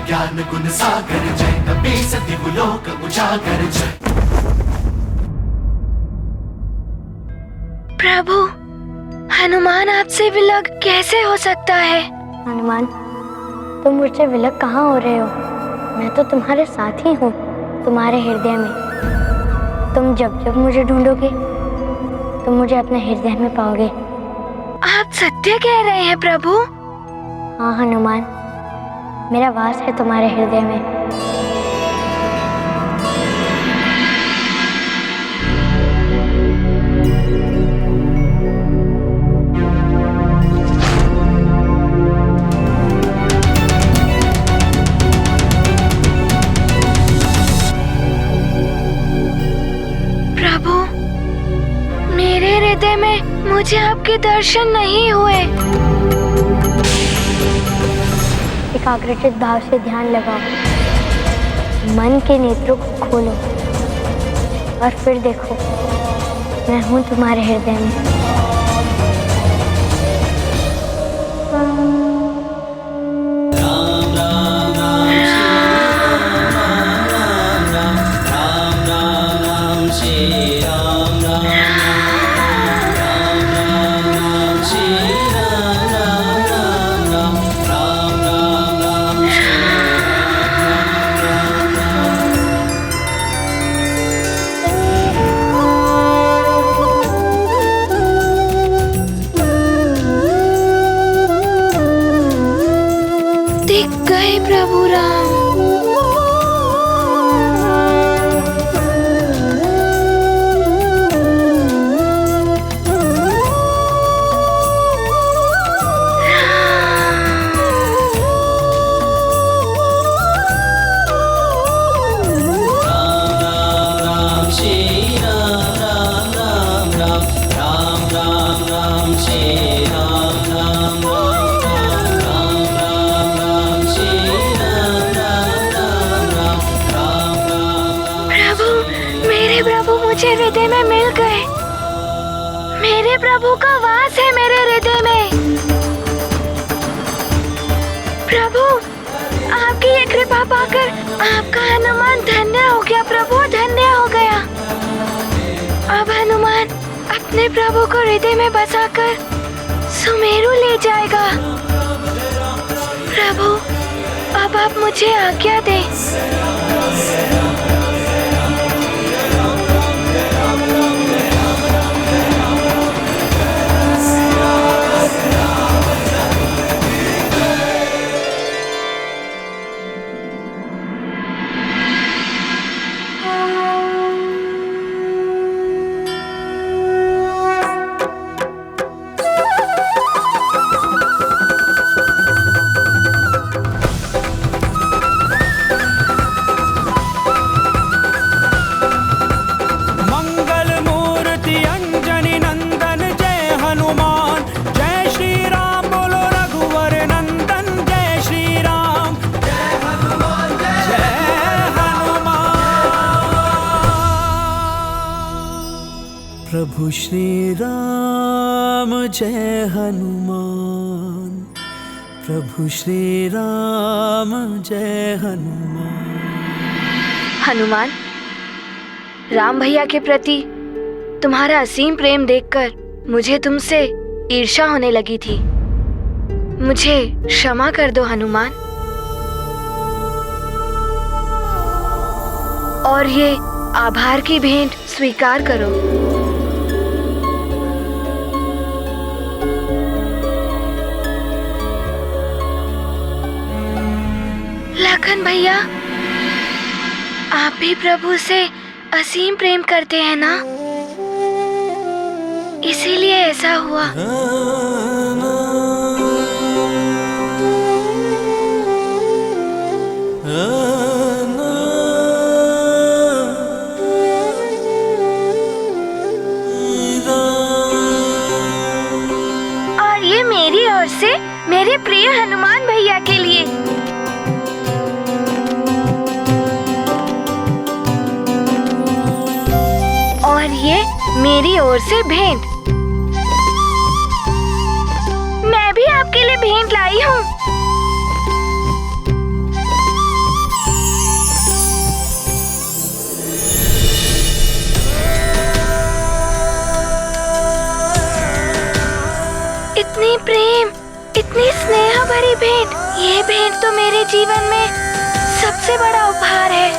ज्ञान गुण सागर जय, कपि सतिहु लोक उजागर जय। प्रभु, हनुमान आपसे विलग कैसे हो सकता है? हनुमान, तुम मुझसे विलग कहाँ हो रहे हो? मैं तो तुम्हारे साथ ही हूँ, तुम्हारे हृदय में। तुम जब जब मुझे ढूंढोगे तुम मुझे अपने हृदय में पाओगे। आप सत्य कह रहे हैं प्रभु? हाँ हनुमान, मेरा वास है तुम्हारे हृदय में। प्रभु, मेरे हृदय में मुझे आपके दर्शन नहीं हुए। एकाग्रचित भाव से ध्यान लगाओ, मन के नेत्रों को खोलो और फिर देखो, मैं हूँ तुम्हारे हृदय में। दिख गए प्रभु राम। मुझे हृदय में मिल गए। मेरे प्रभु का वास है मेरे हृदय में। प्रभु, आपकी ये कृपा पाकर आपका हनुमान धन्य हो गया। प्रभु, धन्य हो गया। अब हनुमान अपने प्रभु को हृदय में बसाकर सुमेरु ले जाएगा। प्रभु, अब आप मुझे आज्ञा दें। प्रभु श्री राम जय हनुमान, प्रभु श्री राम जय हनुमान। हनुमान, राम भैया के प्रति तुम्हारा असीम प्रेम देखकर मुझे तुमसे ईर्ष्या होने लगी थी। मुझे क्षमा कर दो हनुमान, और ये आभार की भेंट स्वीकार करो। लखन भैया, आप भी प्रभु से असीम प्रेम करते हैं ना? इसीलिए ऐसा हुआ। और ये मेरी ओर से मेरे प्रिय हनुमान भैया के लिए। और ये मेरी ओर से भेंट। मैं भी आपके लिए भेंट लाई हूँ। ये भेंट तो मेरे जीवन में सबसे बड़ा उपहार है।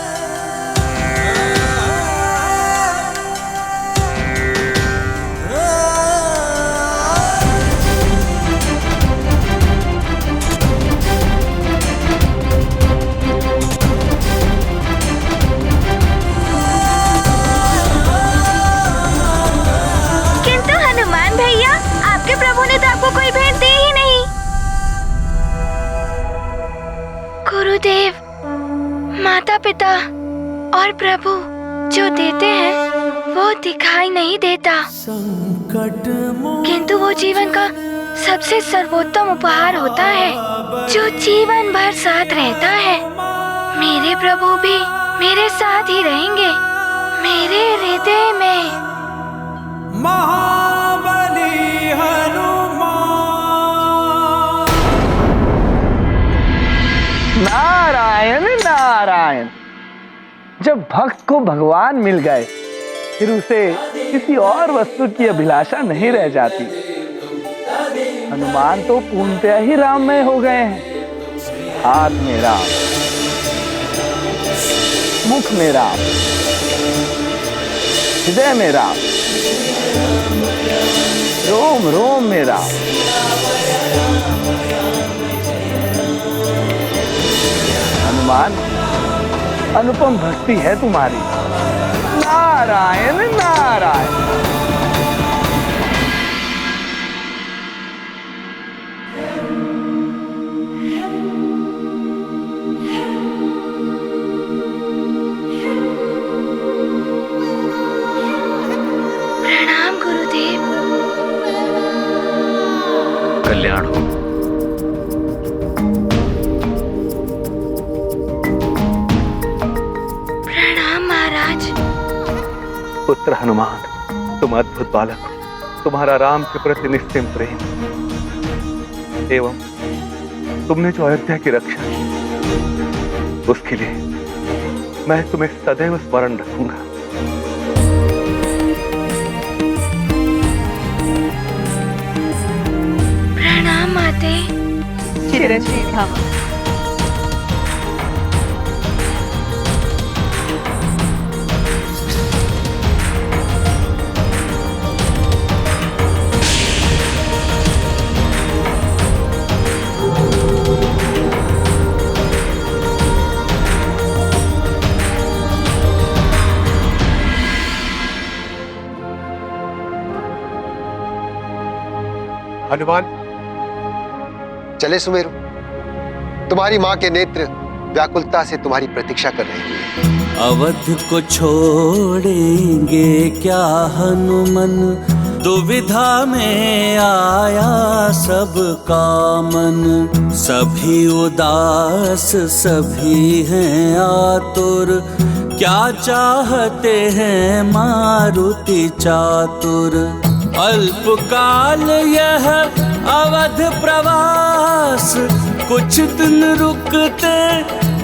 किंतु हनुमान भैया, आपके प्रभु ने तो आपको कोई भेंट दी ही नहीं। गुरुदेव, माता पिता और प्रभु जो देते हैं वो दिखाई नहीं देता, किंतु वो जीवन का सबसे सर्वोत्तम उपहार होता है जो जीवन भर साथ रहता है। मेरे प्रभु भी मेरे साथ ही रहेंगे, मेरे हृदय में। महाबली हनुमान। नारायण नारायण। जब भक्त को भगवान मिल गए फिर उसे किसी और वस्तु की अभिलाषा नहीं रह जाती। हनुमान तो पूर्णतया ही राममय हो गए हैं। हाथ में राम, मुख में राम, हृदय में राम, रोम रोम में राम। हनुमान, अनुपम भक्ति है तुम्हारी। नारायण नारायण। प्रणाम गुरुदेव। कल्याण हो। प्रणाम महाराज। पुत्र हनुमान, तुम अद्भुत बालक हो। तुम्हारा राम के प्रति निस्सीम प्रेम एवं तुमने जो अयोध्या की रक्षा की, उसके लिए मैं तुम्हें सदैव स्मरण रखूंगा। प्रणाम माते। चिरंजीवी भव। हनुमान, चले सुमेरु। तुम्हारी माँ के नेत्र व्याकुलता से तुम्हारी प्रतीक्षा कर रहे हैं। अवध को छोड़ेंगे क्या हनुमन, दुविधा में आया सब कामन। सभी उदास सभी हैं आतुर, क्या चाहते हैं मारुति चातुर। अल्पकाल यह अवध प्रवास, कुछ दिन रुकते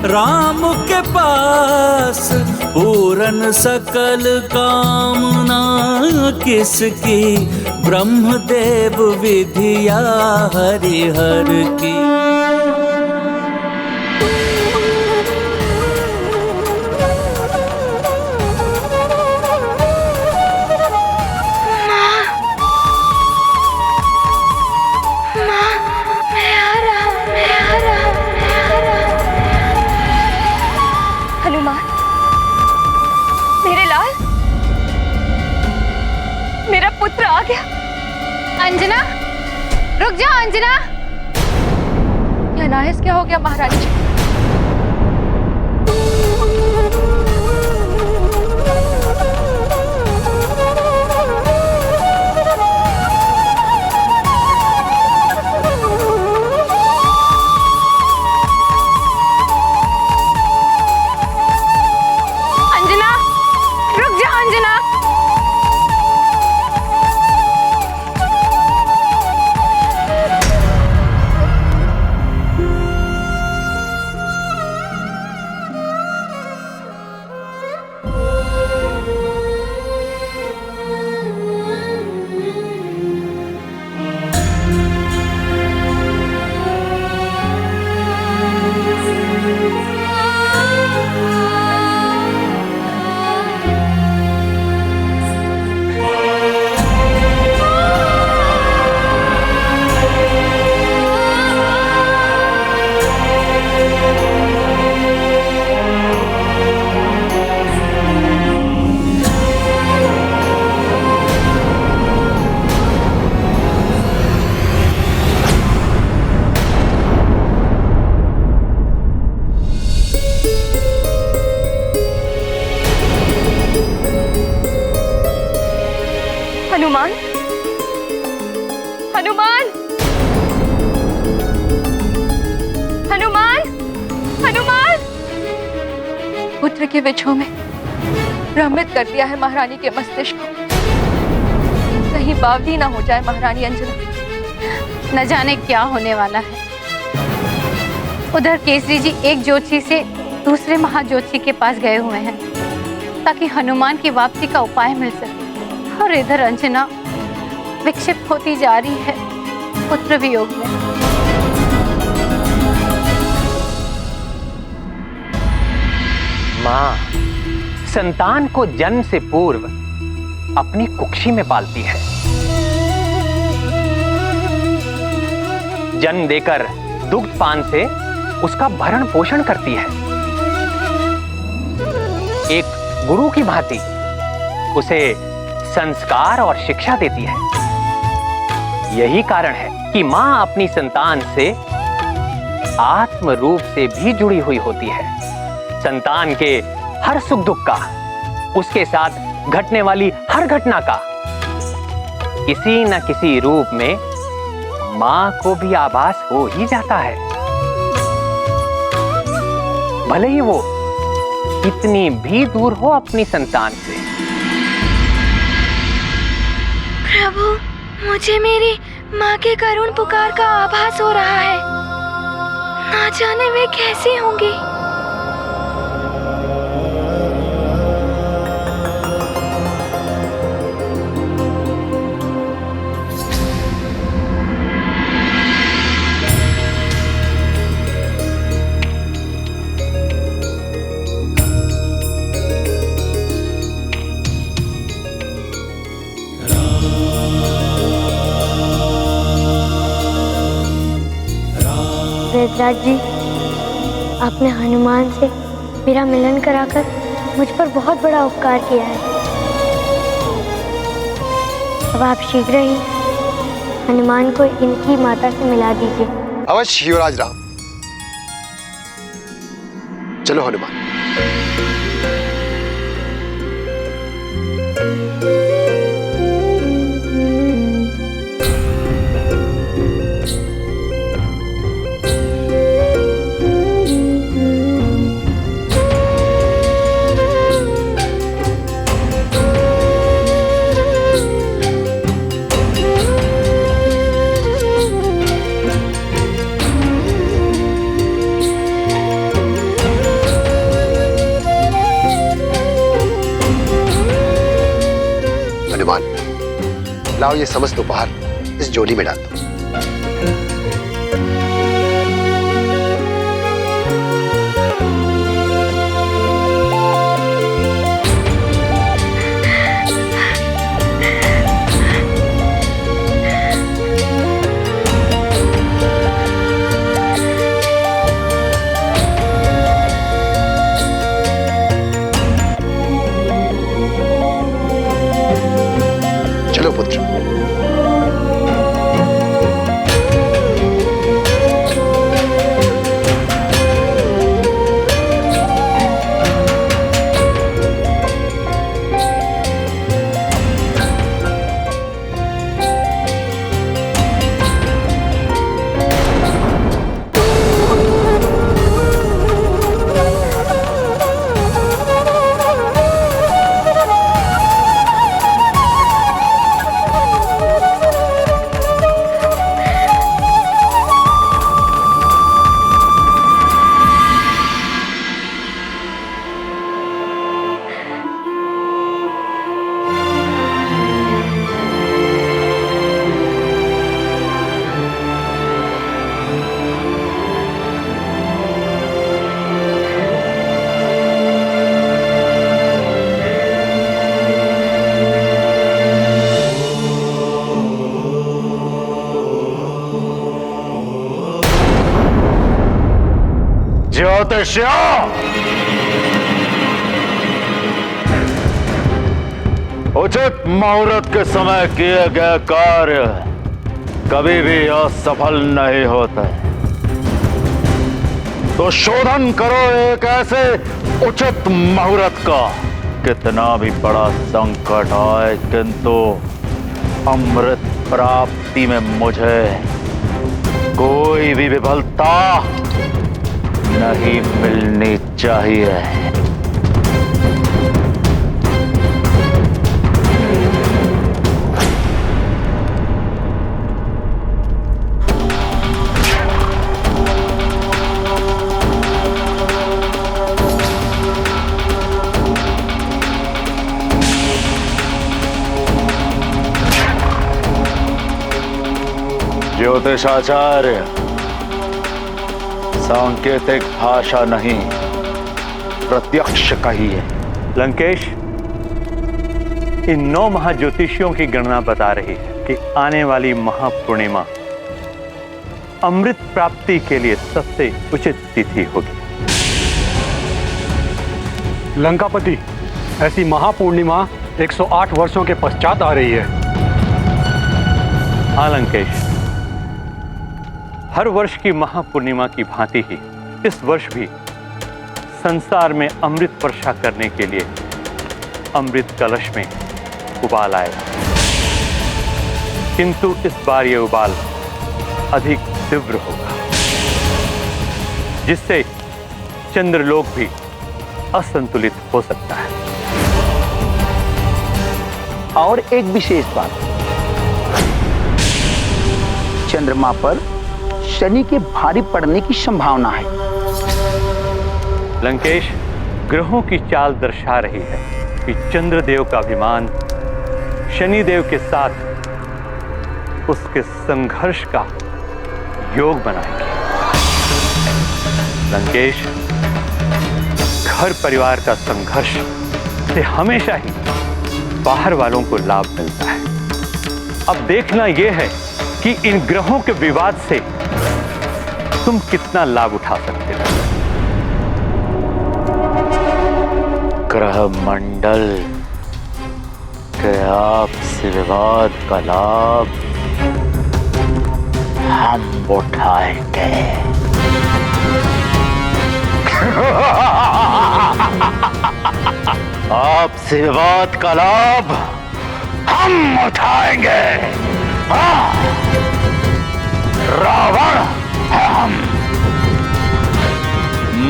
राम के पास। पूरन सकल कामना किसकी, ब्रह्मदेव विधिया हरिहर की। हनुमान, मेरे लाल, मेरा पुत्र आ गया। अंजना, रुक जा अंजना। यह नाहिस क्या हो गया महारानी जी? हनुमान! पुत्र के विछोह में भ्रमित कर दिया है महारानी के मस्तिष्क को। कहीं बावली ना हो जाए महारानी अंजना। न जाने क्या होने वाला है। उधर केसरी जी एक ज्योतिषी से दूसरे महाज्योतिषी के पास गए हुए हैं ताकि हनुमान की वापसी का उपाय मिल सके, और इधर अंजना विक्षिप्त होती जा रही है पुत्र वियोग में। माँ संतान को जन्म से पूर्व अपनी कुक्षी में पालती है। जन्म देकर दुग्धपान से उसका भरण पोषण करती है। एक गुरु की भांति उसे संस्कार और शिक्षा देती है। यही कारण है कि मां अपनी संतान से आत्म रूप से भी जुड़ी हुई होती है। संतान के हर सुख दुख का, उसके साथ घटने वाली हर घटना का किसी न किसी रूप में मां को भी आभास हो ही जाता है, भले ही वो कितनी भी दूर हो अपनी संतान से। प्रभु, मुझे मेरी माँ के करुण पुकार का आभास हो रहा है। ना जाने वे कैसी होंगी। वेदराज जी, आपने हनुमान से मेरा मिलन कराकर मुझ पर बहुत बड़ा उपकार किया है। अब आप शीघ्र ही हनुमान को इनकी माता से मिला दीजिए। अवश्य युवराज राम। चलो हनुमान। लाओ ये समस्त उपहार इस झोली में डाल दो। चलो पुत्र। उचित मुहूर्त के समय किए गए कार्य कभी भी असफल नहीं होते। तो शोधन करो एक ऐसे उचित मुहूर्त का। कितना भी बड़ा संकट आए, किंतु अमृत प्राप्ति में मुझे कोई भी विफलता नहीं मिलनी चाहिए। ज्योतिषाचार्य, सांकेतिक भाषा नहीं, प्रत्यक्ष कहिए। लंकेश, इन 9 महाज्योतिषियों की गणना बता रही है कि आने वाली महापूर्णिमा अमृत प्राप्ति के लिए सबसे उचित तिथि होगी। लंकापति, ऐसी महापूर्णिमा 108 वर्षों के पश्चात आ रही है। हाँ लंकेश, हर वर्ष की महापूर्णिमा की भांति ही इस वर्ष भी संसार में अमृत वर्षा करने के लिए अमृत कलश में उबाल आएगा, किंतु इस बार ये उबाल अधिक तीव्र होगा, जिससे चंद्रलोक भी असंतुलित हो सकता है। और एक विशेष बात, चंद्रमा पर शनि के भारी पड़ने की संभावना है। लंकेश, ग्रहों की चाल दर्शा रही है कि चंद्रदेव का अभिमान शनिदेव के साथ उसके संघर्ष का योग बनाएंगे। लंकेश, घर परिवार का संघर्ष से हमेशा ही बाहर वालों को लाभ मिलता है। अब देखना यह है कि इन ग्रहों के विवाद से तुम कितना लाभ उठा सकते हो। ग्रह मंडल के आपसी विवाद का लाभ हम उठाएंगे। आपसी विवाद का लाभ हम उठाएंगे। रावण है हम।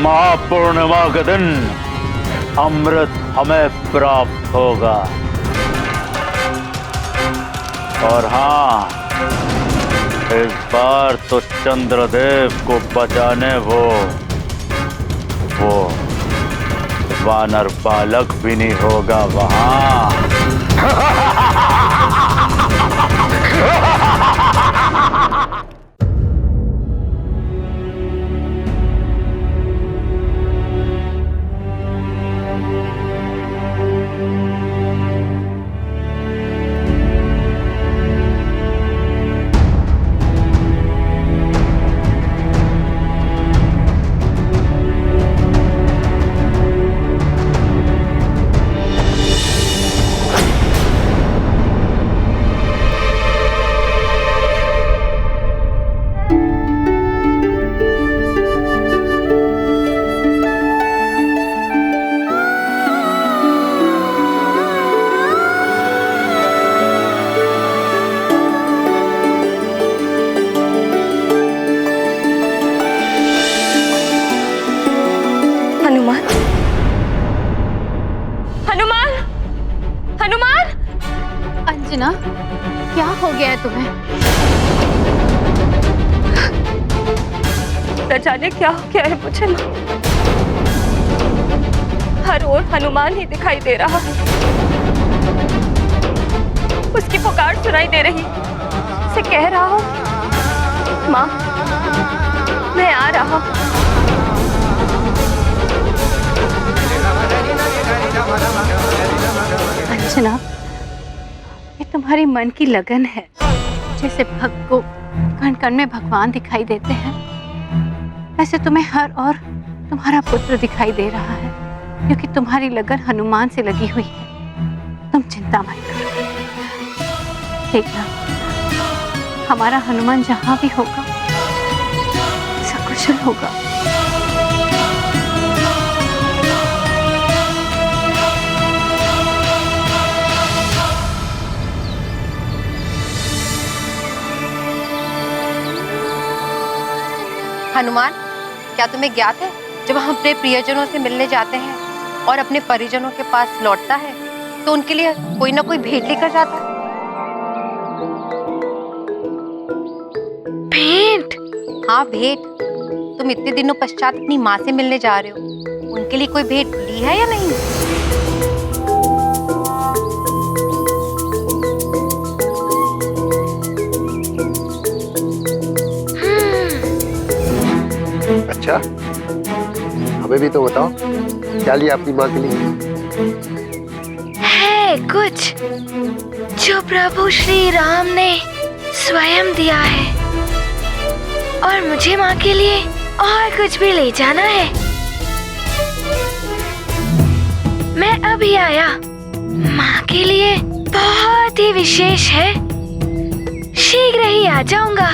महापूर्णिमा के दिन अमृत हमें प्राप्त होगा। और हाँ, इस बार तो चंद्रदेव को बचाने वो वानर बालक भी नहीं होगा वहां। अंजना, क्या हो गया है तुम्हें? न जाने क्या हो गया है मुझे माँ। हर ओर हनुमान ही दिखाई दे रहा है। उसकी पुकार सुनाई दे रही। उसे कह रहा हूँ, माँ मैं आ रहा हूँ। अंजना, ये तुम्हारी मन की लगन है। जैसे भक्त को कण कण में भगवान दिखाई देते हैं, ऐसे तुम्हें हर और तुम्हारा पुत्र दिखाई दे रहा है, क्योंकि तुम्हारी लगन हनुमान से लगी हुई है। तुम चिंता मत करो। देखना, हमारा हनुमान जहां भी होगा सकुशल होगा। हनुमान, क्या तुम्हें ज्ञात है जब हम अपने प्रियजनों से मिलने जाते हैं और अपने परिजनों के पास लौटता है तो उनके लिए कोई ना कोई भेंट लेकर जाता है। भेंट? हाँ भेंट। तुम इतने दिनों पश्चात अपनी माँ से मिलने जा रहे हो, उनके लिए कोई भेंट ली है या नहीं? अच्छा, हमें भी तो बताओ, क्या लिया अपनी माँ के लिए? है कुछ जो प्रभु श्री राम ने स्वयं दिया है, और मुझे माँ के लिए और कुछ भी ले जाना है। मैं अभी आया, माँ के लिए बहुत ही विशेष है, शीघ्र ही आ जाऊंगा।